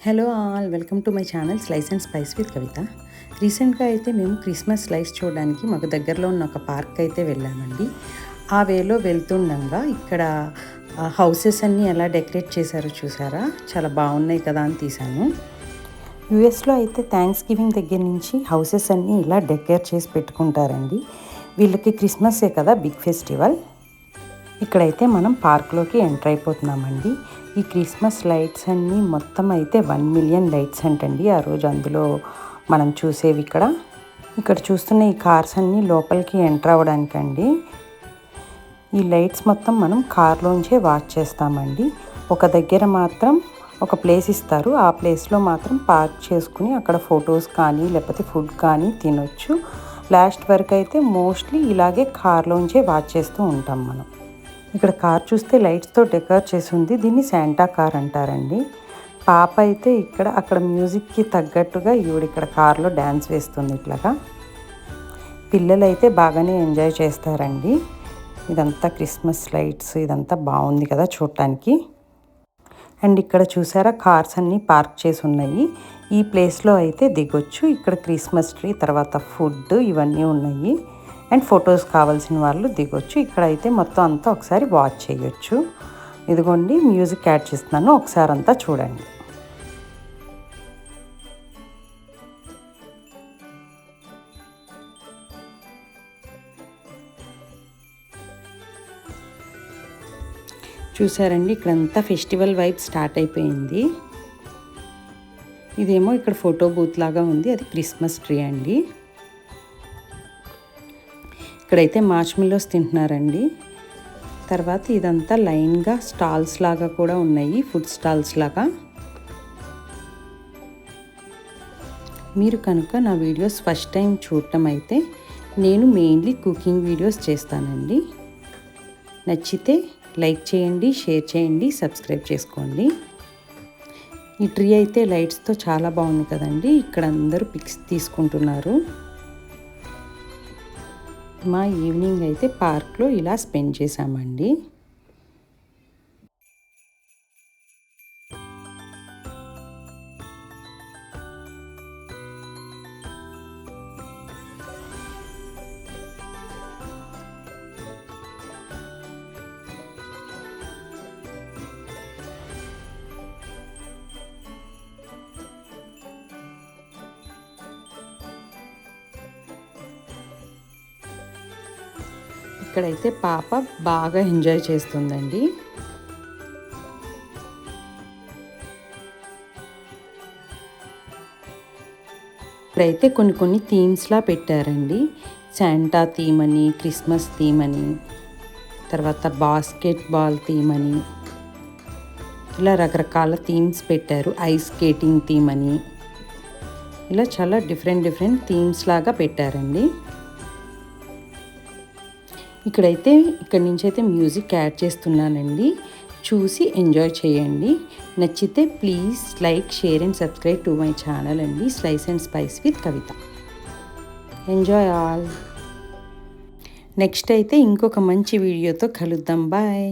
Hello all, welcome to my channel slice and spice with Kavitha. రీసెంట్గా అయితే మేము Christmas lights చూడడానికి మాకు దగ్గరలో ఉన్న ఒక పార్క్ అయితే వెళ్ళామండి. ఆ వేలో వెళ్తుండగా ఇక్కడ హౌసెస్ అన్నీ ఎలా డెకరేట్ చేశారో చూసారా, చాలా బాగున్నాయి కదా అని తీశాను. యూఎస్లో అయితే థ్యాంక్స్ గివింగ్ దగ్గర నుంచి హౌసెస్ అన్నీ ఇలా డెకరేట్ చేసి పెట్టుకుంటారండి. వీళ్ళకి క్రిస్మస్సే కదా బిగ్ ఫెస్టివల్. ఇక్కడైతే మనం పార్క్లోకి ఎంటర్ అయిపోతున్నామండి. ఈ క్రిస్మస్ లైట్స్ అన్నీ మొత్తం అయితే 1 మిలియన్ లైట్స్ అంటండి ఆ రోజు అందులో మనం చూసేవి. ఇక్కడ చూస్తున్న ఈ కార్స్ అన్నీ లోపలికి ఎంటర్ అవ్వడానికండి. ఈ లైట్స్ మొత్తం మనం కార్లోంచే వాచ్ చేస్తామండి. ఒక దగ్గర మాత్రం ఒక ప్లేస్ ఇస్తారు, ఆ ప్లేస్లో మాత్రం పార్క్ చేసుకుని అక్కడ ఫొటోస్ కానీ లేకపోతే ఫుడ్ కానీ తినొచ్చు. లాస్ట్ వరకు అయితే మోస్ట్లీ ఇలాగే కార్లోంచే వాచ్ చేస్తూ ఉంటాం మనం. ఇక్కడ కార్ చూస్తే లైట్స్తో డెకరేట్ చేసి ఉంది. దీన్ని శాంటా కార్ అంటారండి. పాప అయితే అక్కడ మ్యూజిక్కి తగ్గట్టుగా ఇక్కడ కార్లో డ్యాన్స్ వేస్తుంది. ఇట్లాగా పిల్లలు అయితే బాగానే ఎంజాయ్ చేస్తారండి. ఇదంతా క్రిస్మస్ లైట్స్, ఇదంతా బాగుంది కదా చూడటానికి. అండ్ ఇక్కడ చూసారా కార్స్ అన్నీ పార్క్ చేసి ఉన్నాయి. ఈ ప్లేస్లో అయితే దిగొచ్చు. ఇక్కడ క్రిస్మస్ ట్రీ, తర్వాత ఫుడ్ ఇవన్నీ ఉన్నాయి. అండ్ ఫొటోస్ కావాల్సిన వాళ్ళు దిగొచ్చు. ఇక్కడైతే మొత్తం అంతా ఒకసారి వాచ్ చేయొచ్చు. ఇదిగోండి మ్యూజిక్ యాడ్ చేస్తున్నాను, ఒకసారి అంతా చూడండి. చూసారండి, ఇక్కడంతా ఫెస్టివల్ వైబ్ స్టార్ట్ అయిపోయింది. ఇదేమో ఇక్కడ ఫోటో బూత్ లాగా ఉంది, అది క్రిస్మస్ ట్రీ అండి. ఇక్కడైతే మార్ష్మెల్లోస్ తింటున్నారండి. తర్వాత ఇదంతా లైన్గా స్టాల్స్ లాగా కూడా ఉన్నాయి, ఫుడ్ స్టాల్స్ లాగా. మీరు కనుక నా వీడియోస్ ఫస్ట్ టైం చూడటం అయితే నేను మెయిన్లీ కుకింగ్ వీడియోస్ చేస్తానండి. నచ్చితే లైక్ చేయండి, షేర్ చేయండి, సబ్స్క్రైబ్ చేసుకోండి. ఈ ట్రీ అయితే లైట్స్తో చాలా బాగుంది కదండి. ఇక్కడ అందరూ పిక్స్ తీసుకుంటున్నారు. మా ఈవినింగ్ అయితే పార్క్లో ఇలా స్పెండ్ చేసామండి. ఇక్కడైతే పాప బాగా ఎంజాయ్ చేస్తుందండి. ఇక్కడైతే కొన్ని థీమ్స్లా పెట్టారండి. శాంటా థీమ్ అని, క్రిస్మస్ థీమ్ అని, తర్వాత బాస్కెట్బాల్ థీమ్ అని, ఇలా రకరకాల థీమ్స్ పెట్టారు. ఐస్ స్కేటింగ్ థీమ్ అని, ఇలా చాలా డిఫరెంట్ థీమ్స్ లాగా పెట్టారండి. ఇక్కడి నుంచి అయితే మ్యూజిక్ యాడ్ చేస్తున్నానండి, చూసి ఎంజాయ్ చేయండి. నచ్చితే please like, share and subscribe to my channel అండి, slice and spice with Kavitha. Enjoy all. Next అయితే ఇంకొక మంచి వీడియోతో కలుద్దాం. బాయ్.